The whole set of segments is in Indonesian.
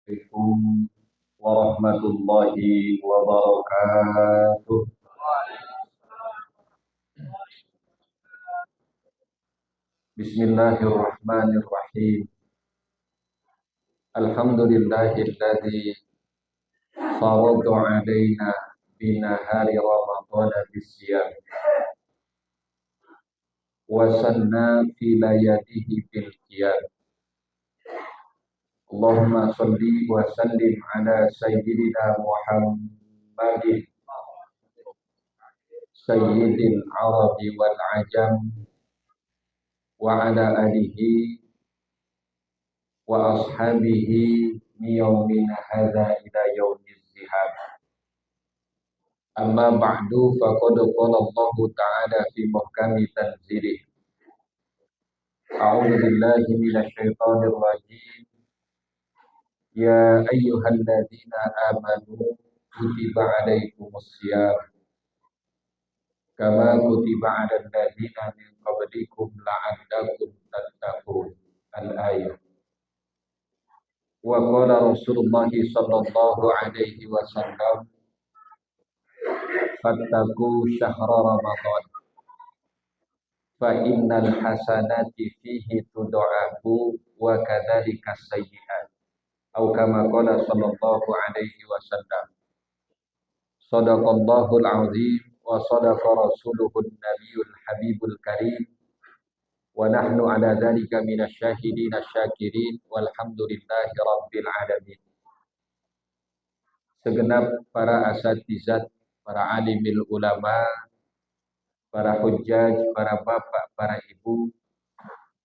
Assalamualaikum warahmatullahi wabarakatuh. Bismillahirrahmanirrahim. Alhamdulillahilladzi farada alaina binahari ramadhana bisyam wa sanna fi layalihi bil qiyam. Allahumma shalli wa sallim ala sayyidina Muhammadin sayyidil arabi wal ajam wa ala alihi wa ashabihi min hadza ila yaumil zihab. Amma ba'du faqad qala Allah ta'ala fi muhkami tanzilih. A'udzu billahi minasy syaithanir rajim. Ya ayyuhalladzina amanu kutiba 'alaikumus shiyam kama kutiba 'alal ladzina min qablikum la'allakum tattaqun. Al-ayah. Wa qala Rasulullah sallallahu alaihi wasallam fattaku syahra Ramadan fa innal hasanati fihi tud'afu wa kadzalika sayyi'at atau kama qala sallallahu alaihi wasallam. Shadaqallahul azim wa sadaqa rasuluhun nabiyul habibul karim wa nahnu ala dzalika minasyahidin asyakirin walhamdulillahi rabbil alamin. Segenap para asatizat, para alimil ulama, para hujjaj, para bapak, para ibu,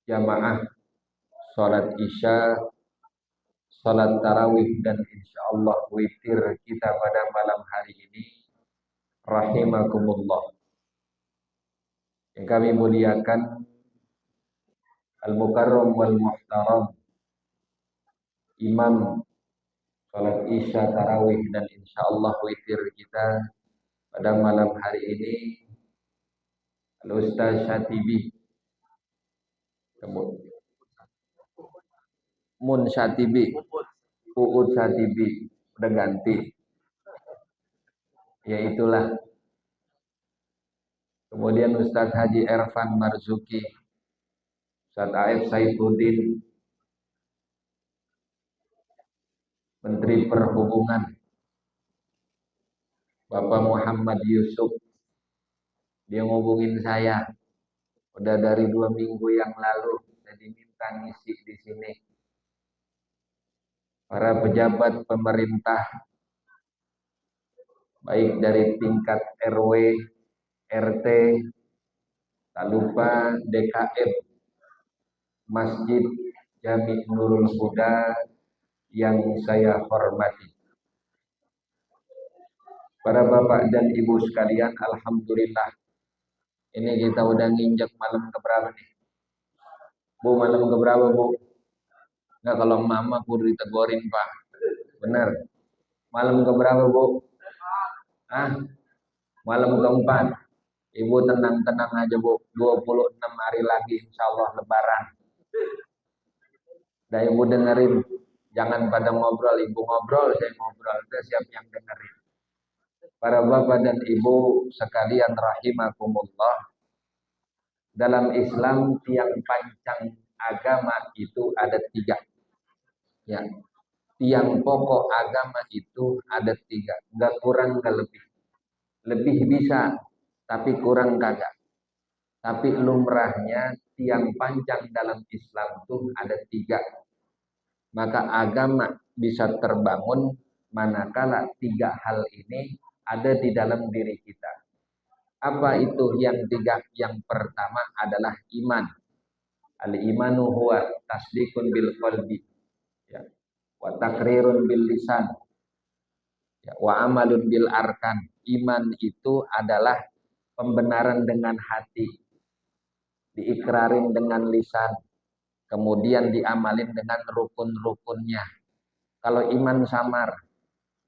jamaah salat isya, salat tarawih dan insyaallah witir kita pada malam hari ini, rahimakumullah. Yang kami muliakan al-mukarram wal muhtaram imam salat isya, tarawih dan insyaallah witir kita pada malam hari ini, Al-Ustaz Syatibi, Mun Syatibi, Uud Syatibi, udah ganti. Ya itulah. Kemudian Ustaz Haji Ervan Marzuki, Ustaz Aif Saifuddin, Menteri Perhubungan, Bapak Muhammad Yusuf, dia ngubungin saya. Udah dari 2 minggu yang lalu, saya diminta ngisi di sini. Para pejabat pemerintah, baik dari tingkat RW, RT, tak lupa DKM, Masjid Jami Nurul Huda yang saya hormati. Para bapak dan ibu sekalian, alhamdulillah. Ini kita udah nginjak malam keberapa nih? Bu, malam keberapa, Bu? Enggak, kalau mama kudu ditegorin, Pak. Benar. Malam keberapa, Bu? Malam keempat. Ibu tenang-tenang aja, Bu. 26 hari lagi insyaallah lebaran. Dan ibu dengerin. Jangan pada ngobrol. Ibu ngobrol, saya ngobrol. Saya siap yang dengerin. Para bapak dan ibu sekalian rahimakumullah. Dalam Islam tiang pancang agama itu ada 3. Ya. Tiang pokok agama itu ada 3. Enggak kurang, enggak lebih. Lebih bisa, tapi kurang kagak. Tapi lumrahnya tiang pancang dalam Islam itu ada 3. Maka agama bisa terbangun manakala 3 hal ini ada di dalam diri kita. Apa itu yang 3? Yang pertama adalah iman. Al-imanu huwa tasdikun bil qalbi, ya, wa taqrirun bil lisan, ya, wa amalun bil arkan. Iman itu adalah pembenaran dengan hati, diikrarin dengan lisan, kemudian diamalin dengan rukun-rukunnya. Kalau iman samar,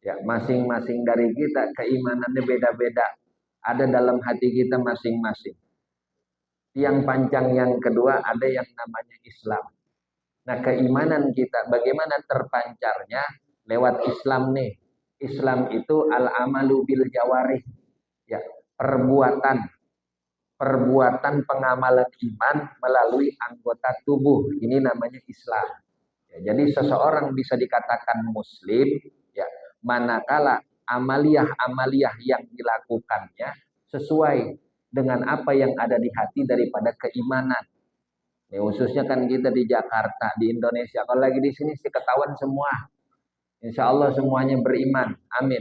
ya masing-masing dari kita keimanannya beda-beda, ada dalam hati kita masing-masing. Tiang pancang yang kedua ada yang namanya Islam. Nah, keimanan kita bagaimana terpancarnya lewat Islam nih. Islam itu al-amalu bil jawarih, ya, perbuatan perbuatan pengamalan iman melalui anggota tubuh. Ini namanya Islam. Ya, jadi seseorang bisa dikatakan muslim ya manakala amaliyah-amaliyah yang dilakukannya sesuai dengan apa yang ada di hati daripada keimanan. Ya, khususnya kan kita di Jakarta, di Indonesia. Kalau lagi di sini sih ketahuan semua. Insya Allah semuanya beriman. Amin.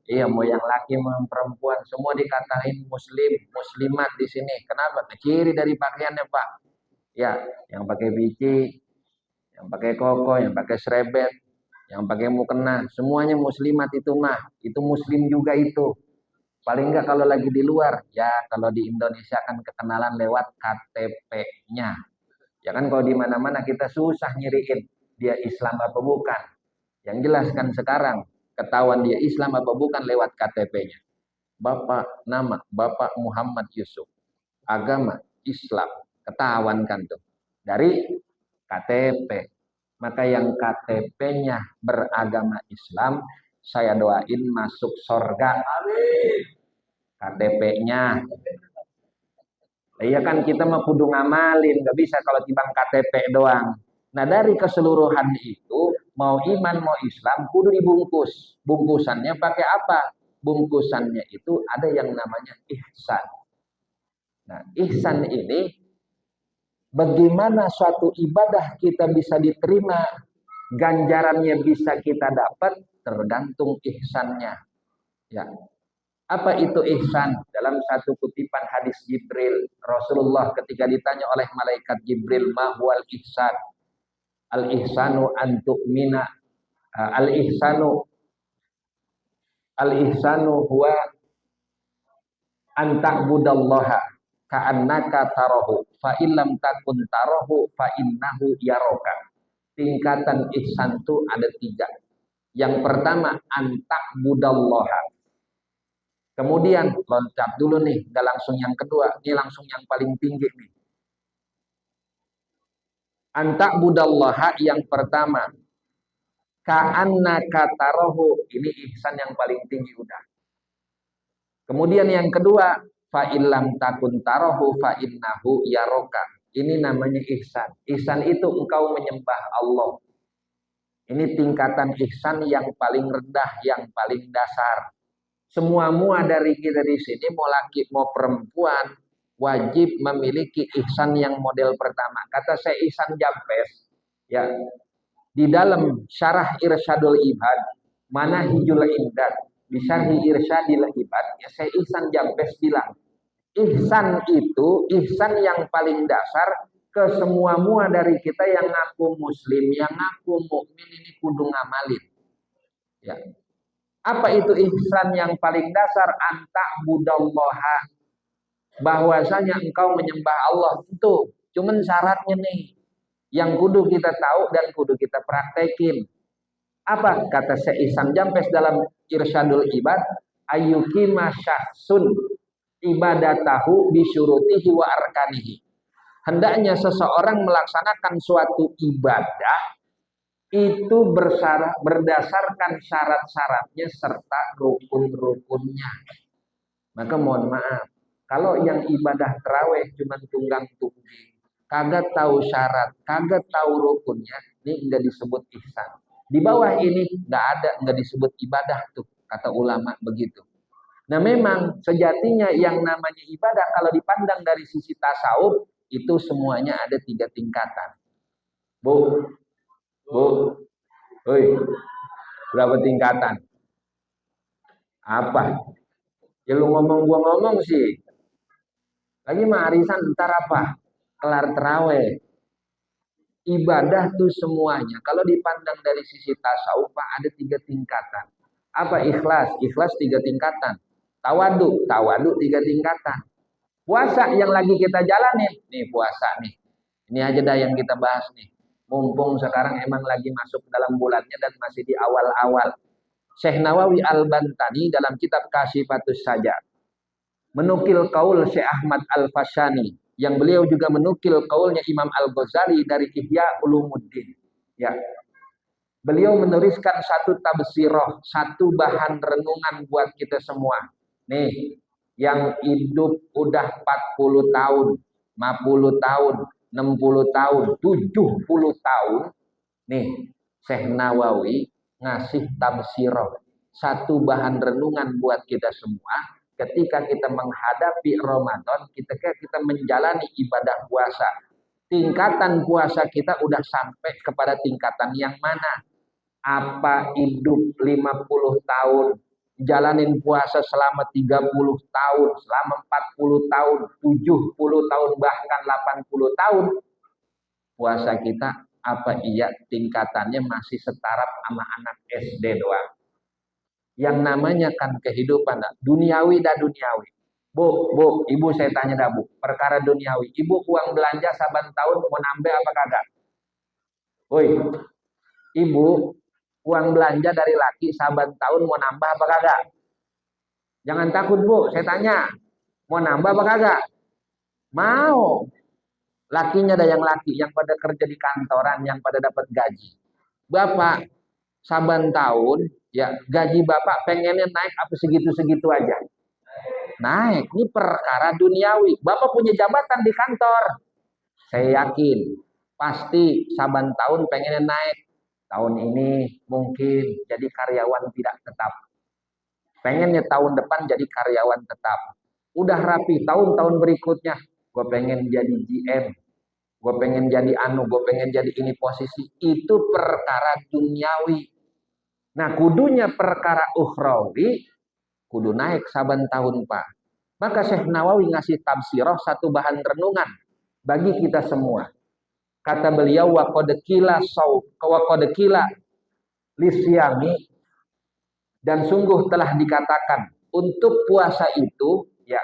Iya, mau yang laki mau yang perempuan, semua dikatain muslim, muslimat di sini. Kenapa? Ciri dari pakaiannya, Pak. Ya, yang pakai bici, yang pakai koko, yang pakai serebet, yang pakai mukena, semuanya muslimat itu mah. Itu muslim juga itu. Paling enggak kalau lagi di luar, ya kalau di Indonesia kan kekenalan lewat KTP-nya. Ya kan kalau di mana-mana kita susah nyiriin dia Islam apa bukan. Yang jelas kan sekarang ketahuan dia Islam apa bukan lewat KTP-nya. Bapak nama Bapak Muhammad Yusuf. Agama Islam. Ketahuan kan tuh. Dari KTP. Maka yang KTP-nya beragama Islam, saya doain masuk surga. Amin. KTP-nya. Iya kan kita mah kudu ngamalin, nggak bisa kalau tibang KTP doang. Nah dari keseluruhan itu, mau iman mau Islam, kudu dibungkus. Bungkusannya pakai apa? Bungkusannya itu ada yang namanya ihsan. Nah ihsan ini, bagaimana suatu ibadah kita bisa diterima, ganjarannya bisa kita dapat, tergantung ihsannya. Ya, apa itu ihsan? Dalam satu kutipan hadis Jibril, Rasulullah ketika ditanya oleh malaikat Jibril, ma huwal ihsan? Al-ihsanu an tu'mina al-ihsanu al-ihsanu huwa an ta'budallaha ka'annaka tarahu fa illam takun tarahu fa innahu yaraka. Tingkatan ihsan itu ada 3. Yang pertama an ta'budallaha. Kemudian loncat dulu nih, nggak langsung yang kedua, ini langsung yang paling tinggi nih. Anta budallaha yang pertama, ka'annaka tarahu, ini ihsan yang paling tinggi udah. Kemudian yang kedua, fa illam takun tarahu fa innahu yaraka. Ini namanya ihsan. Ihsan itu engkau menyembah Allah. Ini tingkatan ihsan yang paling rendah, yang paling dasar. Semua dari kita di sini mau laki mau perempuan wajib memiliki ihsan yang model pertama. Kata saya ihsan Jampes ya di dalam syarah Irsyadul Ibad Manahijul Imdad di syarhi Irsyadil Ibad ya saya ihsan Jampes bilang ihsan itu ihsan yang paling dasar ke semua dari kita yang ngaku muslim yang ngaku mukmin ini kudu ngamalin ya. Apa itu ihsan yang paling dasar? Anta budallaha. Bahwasanya engkau menyembah Allah. Itu cuman syaratnya nih. Yang kudu kita tahu dan kudu kita praktekin. Apa kata Syekh Ihsan Jampes dalam Irsyadul Ibad? Ayyukima syahsun ibadatahu bisyurutihi wa arkanihi. Hendaknya seseorang melaksanakan suatu ibadah itu berdasarkan syarat-syaratnya serta rukun-rukunnya. Maka mohon maaf, kalau yang ibadah terawih cuma tunggang-tungging, kagak tahu syarat, kagak tahu rukunnya, ini enggak disebut ihsan. Di bawah ini enggak disebut ibadah tuh, kata ulama begitu. Nah memang sejatinya yang namanya ibadah kalau dipandang dari sisi tasawuf itu semuanya ada 3 tingkatan. Bu, woi, berapa tingkatan? Apa? Ya lu ngomong gua ngomong sih. Lagi mah arisan ntar apa? Kelar terawih. Ibadah tuh semuanya. Kalau dipandang dari sisi tasawuf ada 3 tingkatan. Apa ikhlas? Ikhlas 3 tingkatan. Tawadu 3 tingkatan. Puasa yang lagi kita jalanin, nih puasa nih. Ini aja dah yang kita bahas nih. Mumpung sekarang emang lagi masuk dalam bulannya dan masih di awal-awal. Syekh Nawawi Al-Bantani dalam kitab Kasyifatus Saja menukil kaul Syekh Ahmad Al-Fasyani yang beliau juga menukil kaulnya Imam Al-Ghazali dari Ihya Ulumuddin. Ya, beliau menuliskan satu tabsirah, satu bahan renungan buat kita semua. Nih, yang hidup udah 40 tahun, 50 tahun, 60 tahun, 70 tahun. Nih, Syekh Nawawi ngasih tabsirah, satu bahan renungan buat kita semua ketika kita menghadapi Ramadan, kita menjalani ibadah puasa. Tingkatan puasa kita udah sampai kepada tingkatan yang mana? Apa hidup 50 tahun, jalanin puasa selama 30 tahun, selama 40 tahun, 70 tahun, bahkan 80 tahun, puasa kita apa iya tingkatannya masih setara sama anak SD doang? Yang namanya kan kehidupan duniawi dan duniawi. Bu, ibu saya tanya dah bu, perkara duniawi. Ibu uang belanja saban tahun mau nambah apa kagak? Woi, ibu uang belanja dari laki saban tahun mau nambah apa kagak? Jangan takut bu, saya tanya, mau nambah apa kagak? Mau. Lakinya ada yang laki, yang pada kerja di kantoran, yang pada dapat gaji. Bapak, saban tahun, ya gaji bapak pengennya naik apa segitu-segitu aja. Naik, ini perkara duniawi. Bapak punya jabatan di kantor. Saya yakin, pasti saban tahun pengennya naik. Tahun ini mungkin jadi karyawan tidak tetap. Pengennya tahun depan jadi karyawan tetap. Udah rapi, tahun-tahun berikutnya, gue pengen jadi GM. Gue pengen jadi gue pengen jadi ini posisi. Itu perkara duniawi. Nah, kudunya perkara ukhrawi, kudu naik saban tahun pak. Maka Syekh Nawawi ngasih tafsirah, satu bahan renungan bagi kita semua. Kata beliau, wa qad qila lisyami, dan sungguh telah dikatakan untuk puasa itu ya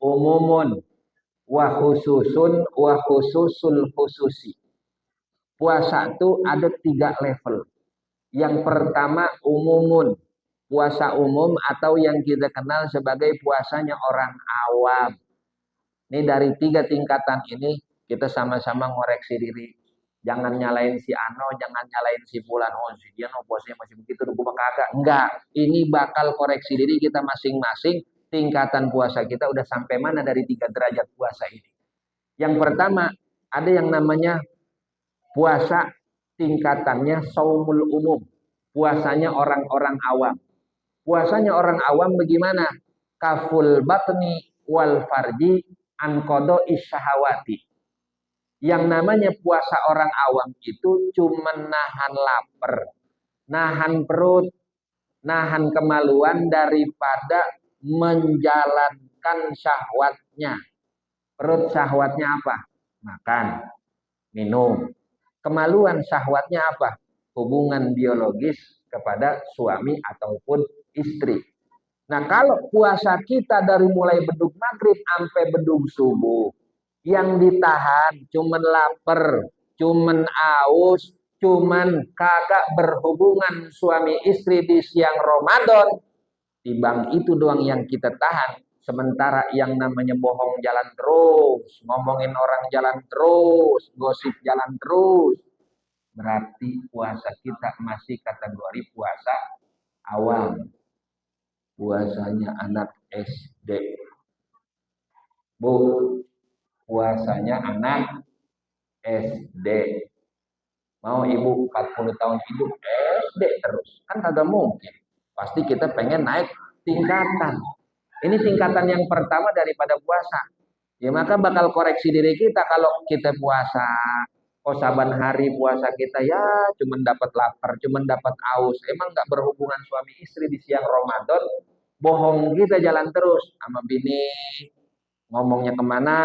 umumun wa khususun wa khususul khususi. Puasa itu ada 3 level. Yang pertama umumun, puasa umum atau yang kita kenal sebagai puasanya orang awam. Ini dari 3 tingkatan ini kita sama-sama ngoreksi diri. Jangan nyalain si Ano, jangan nyalain si Fulan. Oh, si dia no puasanya masih begitu, gue kagak. Enggak, ini bakal koreksi diri kita masing-masing. Tingkatan puasa kita udah sampai mana dari 3 derajat puasa ini. Yang pertama, ada yang namanya puasa tingkatannya saumul umum. Puasanya orang-orang awam. Puasanya orang awam bagaimana? Kaful batni wal farji an qada isyahawati. Yang namanya puasa orang awam itu cuma nahan lapar, nahan perut, nahan kemaluan daripada menjalankan syahwatnya. Perut syahwatnya apa? Makan, minum. Kemaluan syahwatnya apa? Hubungan biologis kepada suami ataupun istri. Nah, kalau puasa kita dari mulai bedug maghrib sampai bedug subuh, yang ditahan cuman lapar, cuman aus, cuman kagak berhubungan suami istri di siang Ramadan, timbang itu doang yang kita tahan. Sementara yang namanya bohong jalan terus, ngomongin orang jalan terus, gosip jalan terus, berarti puasa kita masih kategori puasa awam. Puasanya anak SD. Bu, puasanya anak SD. Mau ibu 40 tahun hidup SD terus. Kan kagak mungkin. Pasti kita pengen naik tingkatan. Ini tingkatan yang pertama daripada puasa. Ya maka bakal koreksi diri kita kalau kita puasa. Oh saban hari puasa kita ya cuman dapat lapar, cuman dapat aus. Emang nggak berhubungan suami istri di siang Ramadan. Bohong kita jalan terus sama bini. Ngomongnya kemana,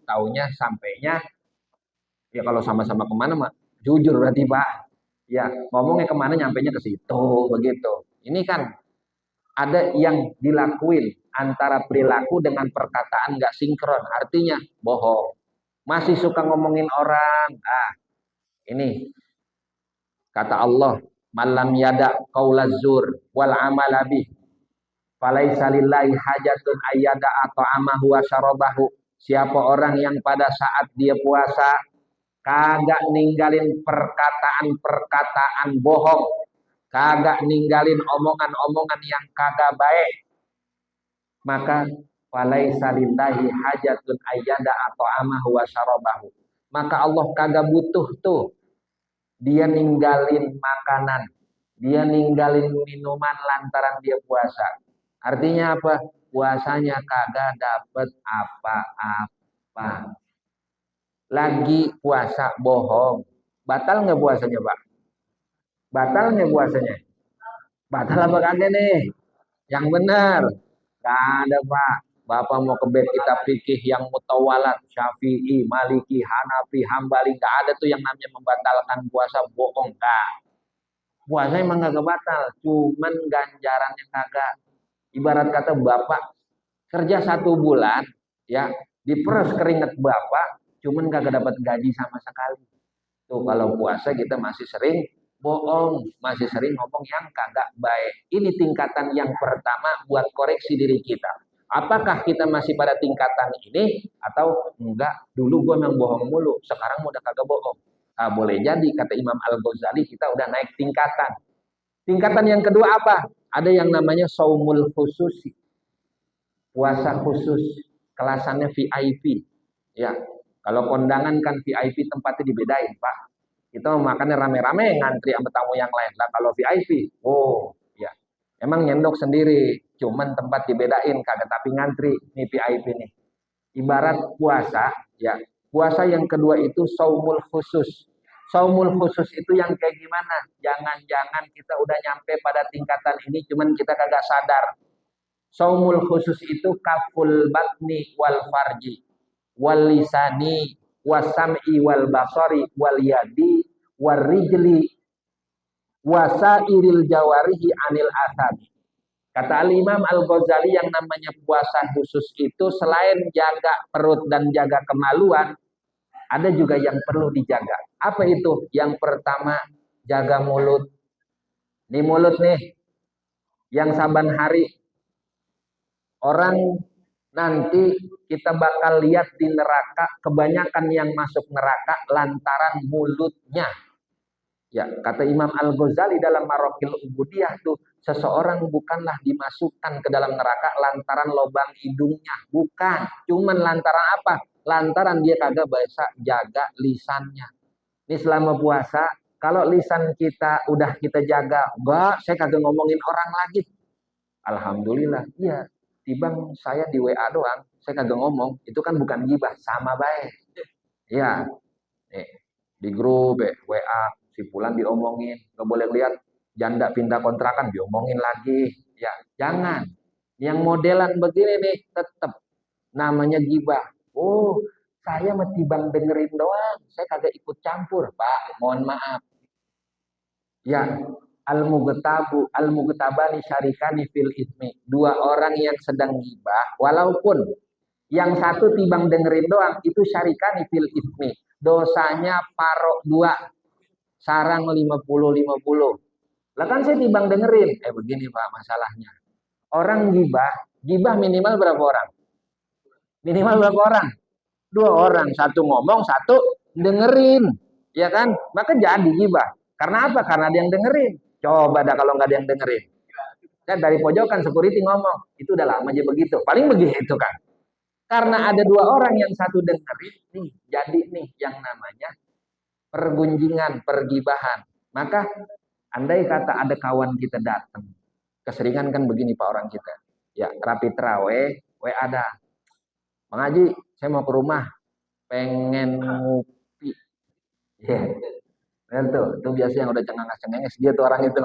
taunya sampainya. Ya kalau sama-sama kemana mah jujur berarti Pak. Ya ngomongnya kemana nyampainya ke situ begitu. Ini kan ada yang dilakuin antara perilaku dengan perkataan nggak sinkron, artinya bohong. Masih suka ngomongin orang. Ini kata Allah, malam yada qaulazur wal amalabi falaisa lillahi hajatun ayyada at'amahu wa syarabahu Siapa orang yang pada saat dia puasa kagak ninggalin perkataan-perkataan bohong, kagak ninggalin omongan-omongan yang kagak baik, maka walaisa lillahi hajatun ayyada atau amahu wa syarabahu. Maka Allah kagak butuh tuh dia ninggalin makanan, dia ninggalin minuman lantaran dia puasa. Artinya apa? Puasanya kagak dapet apa-apa. Lagi puasa bohong. Batal nggak puasanya, Pak? Batal nggak puasanya? Batal apa kagak nih? Yang benar. Gak ada, Pak. Bapak mau ke bed kita fikih yang mutawalat, Syafi'i, Maliki, Hanafi, Hambali, gak ada tuh yang namanya membatalkan puasa bohong, gak. Puasa emang gak batal, cuman ganjarannya kagak. Ibarat kata Bapak kerja 1 bulan, ya, diperes keringat Bapak, cuman kagak dapat gaji sama sekali. Tuh kalau puasa kita masih sering bohong, masih sering ngomong yang kagak baik. Ini tingkatan yang pertama buat koreksi diri kita. Apakah kita masih pada tingkatan ini atau enggak? Dulu gue memang bohong mulu, sekarang udah kagak bohong. Nah, boleh jadi kata Imam Al-Ghazali kita udah naik tingkatan. Tingkatan yang kedua apa? Ada yang namanya saumul khusus, puasa khusus, kelasannya VIP. Ya, kalau kondangan kan VIP tempatnya dibedain, Pak. Kita mau makannya rame-rame ngantri sama tamu yang lain. Lah kalau VIP, oh ya, emang nyendok sendiri, cuman tempat dibedain kagak tapi ngantri nih VIP nih. Ibarat puasa, ya. Puasa yang kedua itu saumul khusus. Saumul khusus itu yang kayak gimana? Jangan-jangan kita udah nyampe pada tingkatan ini cuman kita kagak sadar. Saumul khusus itu kaful batni wal farji wal lisani wasam'i wal basari wal yadi wal rijli wasairil jawarihi anil asad. Kata Al-Imam Al-Ghazali yang namanya puasa khusus itu selain jaga perut dan jaga kemaluan, ada juga yang perlu dijaga. Apa itu? Yang pertama, jaga mulut. Ini mulut nih, yang saban hari orang nanti kita bakal lihat di neraka, kebanyakan yang masuk neraka lantaran mulutnya. Ya, kata Imam Al-Ghazali dalam Marokil Ubudiyah tuh, seseorang bukanlah dimasukkan ke dalam neraka lantaran lubang hidungnya, bukan. Cuman lantaran apa? Lantaran dia kagak bisa jaga lisannya. Ini selama puasa, kalau lisan kita udah kita jaga, enggak, saya kagak ngomongin orang lagi. Alhamdulillah, iya. Tibang saya di WA doang, saya kagak ngomong, itu kan bukan gibah, sama baik. Ya, nih, di grup WA, si Fulan diomongin, nggak boleh lihat janda pindah kontrakan diomongin lagi. Ya, jangan. Yang modelan begini nih, tetap namanya gibah. Oh, saya metibang dengerin doang, saya kagak ikut campur, Pak. Mohon maaf. Ya, al-mughtabani syarikani fil ismi. Dua orang yang sedang gibah, walaupun yang satu timbang dengerin doang, itu syarikani fil ismi. Dosanya parok dua, sarang 50-50. Lah kan saya timbang dengerin. Begini Pak masalahnya. Orang gibah minimal berapa orang? Minimal berapa orang? 2 orang. Satu ngomong, satu dengerin. Ya kan? Maka jadi gibah. Karena apa? Karena ada yang dengerin. Coba dah kalau nggak ada yang dengerin. Kan dari pojokan security ngomong, itu udah lama aja begitu. Paling begitu kan. Karena ada 2 orang yang satu dengerin, nih jadi nih yang namanya pergunjingan, pergibahan. Maka andai kata ada kawan kita datang, keseringan kan begini Pak orang kita. Ya rapi terawih, ada. Bang Haji, saya mau ke rumah, pengen ngopi. Ya, yeah. Tuh biasa yang udah cengenges-cengenges dia tuh orang itu.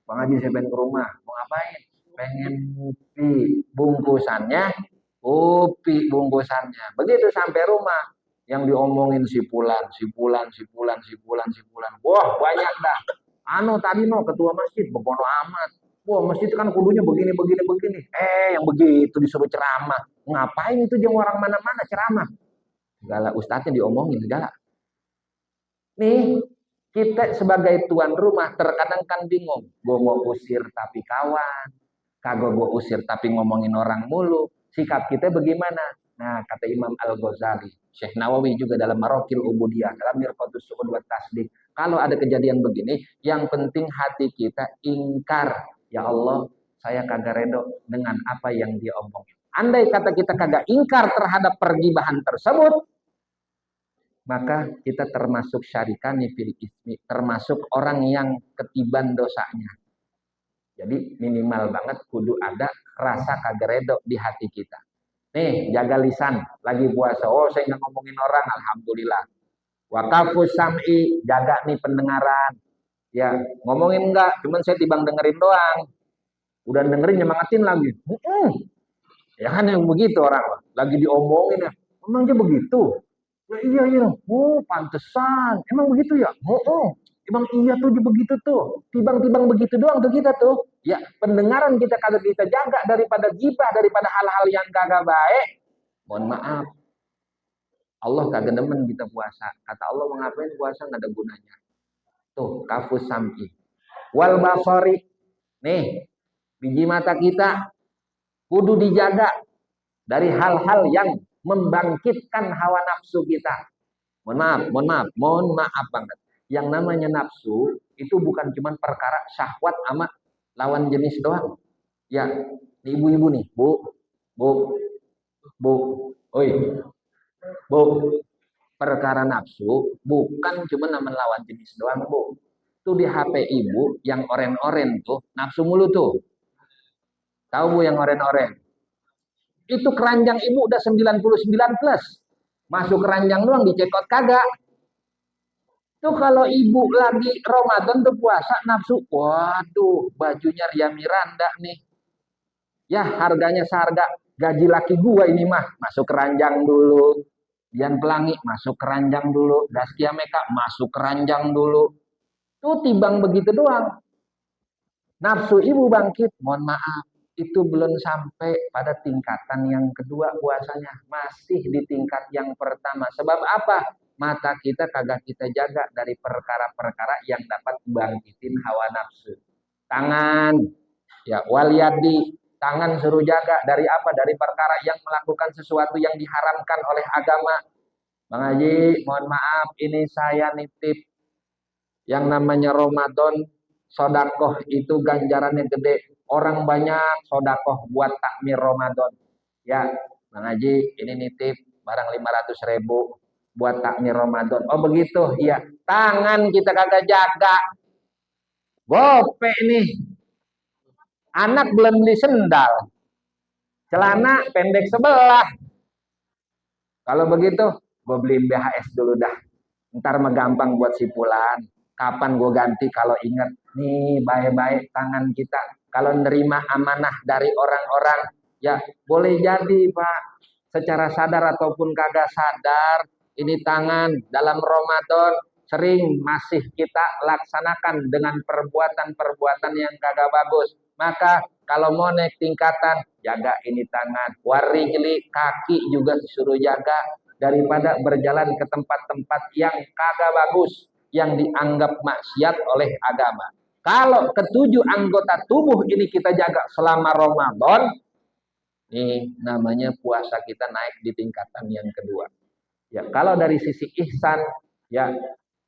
Bang Haji saya pengen ke rumah, mau ngapain? Pengen ngopi, bungkusannya kopi bungkusannya. Begitu sampai rumah, yang diomongin si Fulan. Wah, banyak dah. Tadi ketua masjid, begono amat. Wah, masjid kan kudunya begini. Yang begitu disuruh ceramah. Ngapain itu dia orang mana-mana ceramah? Segala ustadznya diomongin segala. Nih, kita sebagai tuan rumah terkadang kan bingung. Gue mau usir tapi kawan. Kagak gue usir tapi ngomongin orang mulu. Sikap kita bagaimana? Nah, kata Imam Al-Ghazali, Syekh Nawawi juga dalam Maraqil Ubudiyah, dalam Mirqatus Su'ud wa Tasdik. Kalau ada kejadian begini, yang penting hati kita ingkar. Ya Allah, saya kagak redo dengan apa yang dia omongin. Andai kata kita kagak ingkar terhadap pergibahan tersebut, maka kita termasuk syarikani fil ismi, termasuk orang yang ketiban dosanya. Jadi minimal banget kudu ada rasa kagak redo di hati kita. Nih, jaga lisan, lagi puasa. Oh, saya nggak ngomongin orang, alhamdulillah. Wakafus sam'i, jaga nih pendengaran. Ya, ngomongin enggak, cuman saya tibang dengerin doang. Udah dengerin nyemangatin lagi. Ya kan yang begitu orang, lagi diomongin ya. Emang dia begitu? Ya iya iya. Oh, pantesan. Emang begitu ya? Emang iya tuh dia begitu tuh. Tibang-tibang begitu doang tuh kita tuh. Ya, pendengaran kita kalau kita jaga daripada gibah, daripada hal-hal yang kagak baik. Mohon maaf, Allah kagak demen kita puasa. Kata Allah, mau ngapain puasa nggak ada gunanya. Tuh, kafus sam'i. Wal basari. Nih, biji mata kita kudu dijaga dari hal-hal yang membangkitkan hawa nafsu kita. Mohon maaf banget. Yang namanya nafsu itu bukan cuma perkara syahwat sama lawan jenis doang. Ya, ibu-ibu nih, bu, oi, bu, perkara nafsu bukan cuma nama lawan jenis doang, bu. Tuh di HP ibu yang oren-oren tuh nafsu mulu tuh. Tahu bu yang oren-oren? Itu keranjang ibu udah 99 plus. Masuk keranjang doang dicekot kagak. Tuh kalau ibu lagi Ramadan tuh puasa nafsu, waduh bajunya Ria Miranda nih. Ya harganya seharga gaji laki gua ini mah. Masuk keranjang dulu. Dian Pelangi masuk keranjang dulu. Zaskia Meka masuk keranjang dulu. Tuh timbang begitu doang. Nafsu ibu bangkit, mohon maaf. Itu belum sampai pada tingkatan yang kedua puasanya. Masih di tingkat yang pertama. Sebab apa? Mata kita kagak kita jaga dari perkara-perkara yang dapat bangkitin hawa nafsu. Tangan, ya waliyadi, tangan suruh jaga dari apa? Dari perkara yang melakukan sesuatu yang diharamkan oleh agama. Bang Haji, mohon maaf, ini saya nitip yang namanya Ramadan, sodakoh itu ganjarannya gede. Orang banyak sodakoh buat takmir Ramadan. Ya, Bang Haji, ini nitip barang 500.000 buat takmir Ramadan. Oh begitu, iya. Tangan kita kagak jaga. Gope nih. Anak belum beli sendal. Celana pendek sebelah. Kalau begitu, gue beliin BHS dulu dah. Ntar mah gampang buat sipulan. Kapan gue ganti kalau inget. Nih baik-baik tangan kita. Kalau nerima amanah dari orang-orang. Ya boleh jadi Pak. Secara sadar ataupun kagak sadar. Ini tangan dalam Ramadan. Sering masih kita laksanakan dengan perbuatan-perbuatan yang kagak bagus. Maka kalau mau naik tingkatan, jaga ini tangan. Warijli, kaki juga disuruh jaga. Daripada berjalan ke tempat-tempat yang kagak bagus, yang dianggap maksiat oleh agama. Kalau ketujuh anggota tubuh ini kita jaga selama Ramadan, ini namanya puasa kita naik di tingkatan yang kedua. Ya, kalau dari sisi ihsan, ya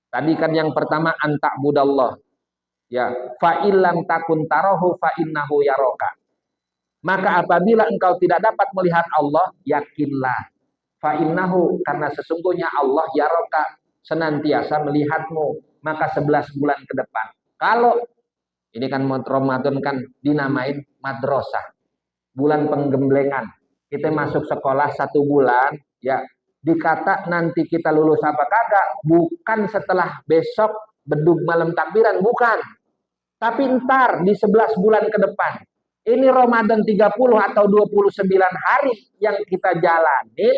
tadi kan yang pertama antak budallah. Ya, fa illam takun tarahu fa innahu yaraka. Maka apabila engkau tidak dapat melihat Allah, yakinlah. Fa innahu, karena sesungguhnya Allah yaraka senantiasa melihatmu. Maka 11 bulan ke depan. Kalau ini kan Ramadan kan dinamain madrasah. Bulan penggemblengan. Kita masuk sekolah 1 bulan, ya dikata nanti kita lulus apa kagak, bukan setelah besok bedug malam takbiran, bukan. Tapi ntar di 11 bulan ke depan. Ini Ramadan 30 atau 29 hari yang kita jalani,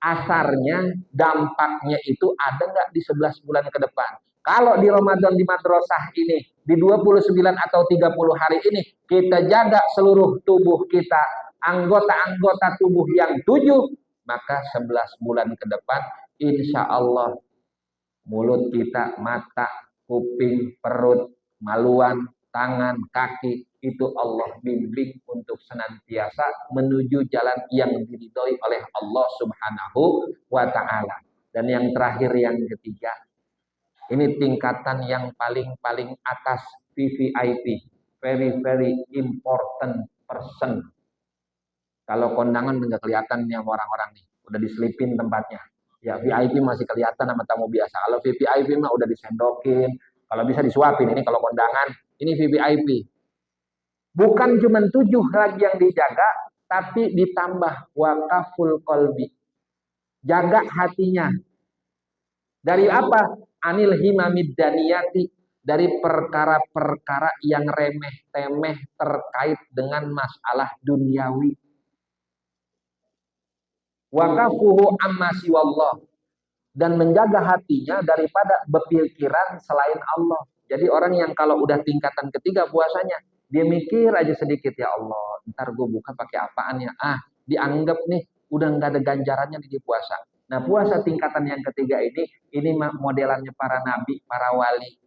asarnya, dampaknya itu ada nggak di 11 bulan ke depan. Kalau di Ramadan di madrasah ini, di 29 atau 30 hari ini, kita jaga seluruh tubuh kita, anggota-anggota tubuh yang 7, maka 11 bulan ke depan, insya Allah, mulut kita, mata, kuping, perut, maluan, tangan, kaki, itu Allah bimbing untuk senantiasa menuju jalan yang diridhoi oleh Allah Subhanahu wa Ta'ala. Dan yang terakhir, yang ketiga, ini tingkatan yang paling atas, VVIP, very very important person. Kalau kondangan nggak kelihatan nih orang-orang nih, udah diselipin tempatnya. Ya VIP masih kelihatan sama tamu biasa. Kalau VVIP mah udah disendokin, kalau bisa disuapin. Ini kalau kondangan, ini VVIP. Bukan cuma 7 lagi yang dijaga, tapi ditambah wakaful kolbi. Jaga hatinya. Dari apa? Anil himamid daniyati. Dari perkara-perkara yang remeh-temeh terkait dengan masalah duniawi. Wakafuhu amma siwallah. Dan menjaga hatinya daripada berpikiran selain Allah. Jadi orang yang kalau udah tingkatan ketiga puasanya, dia mikir aja sedikit, ya Allah, ntar gue buka pakai apaan ya? Dianggap nih udah nggak ada ganjarannya di puasa. Nah, puasa tingkatan yang ketiga ini modelannya para nabi, para wali.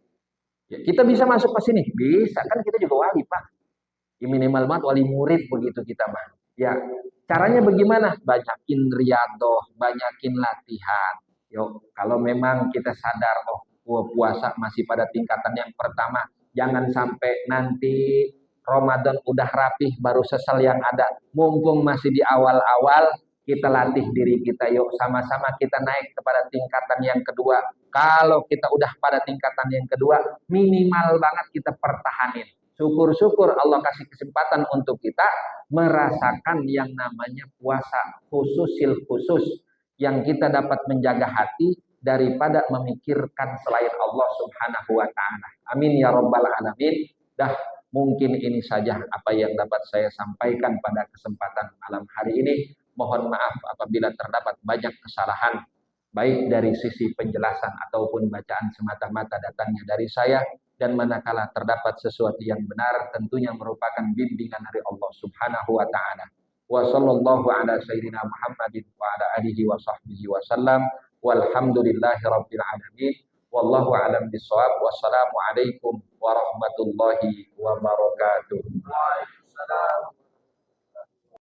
Ya, kita bisa masuk ke sini, bisa kan, kita juga wali Pak. Ya, minimal banget wali murid begitu kita mah. Ya, caranya bagaimana? Banyakin riadoh, banyakin latihan. Yuk, kalau memang kita sadar, puasa masih pada tingkatan yang pertama, jangan sampai nanti Ramadan udah rapih baru sesal yang ada. Mumpung masih di awal-awal, kita latih diri kita, yuk sama-sama kita naik kepada tingkatan yang kedua. Kalau kita udah pada tingkatan yang kedua, minimal banget kita pertahanin. Syukur-syukur Allah kasih kesempatan untuk kita merasakan yang namanya puasa khusus yang kita dapat menjaga hati daripada memikirkan selain Allah Subhanahu wa Ta'ala. Amin ya Rabbal Alamin. Dah, mungkin ini saja apa yang dapat saya sampaikan pada kesempatan malam hari ini. Mohon maaf apabila terdapat banyak kesalahan, baik dari sisi penjelasan ataupun bacaan semata-mata datangnya dari saya. Dan manakala terdapat sesuatu yang benar, tentunya merupakan bimbingan dari Allah Subhanahu wa Ta'ala. Wa sallallahu ala sayyidina Muhammadin wa ala alihi wa sahbihi wa sallam. Walhamdulillahi rabbil alamin. Wallahu a'lam bishawab. Wassalamu alaikum warahmatullahi wabarakatuh.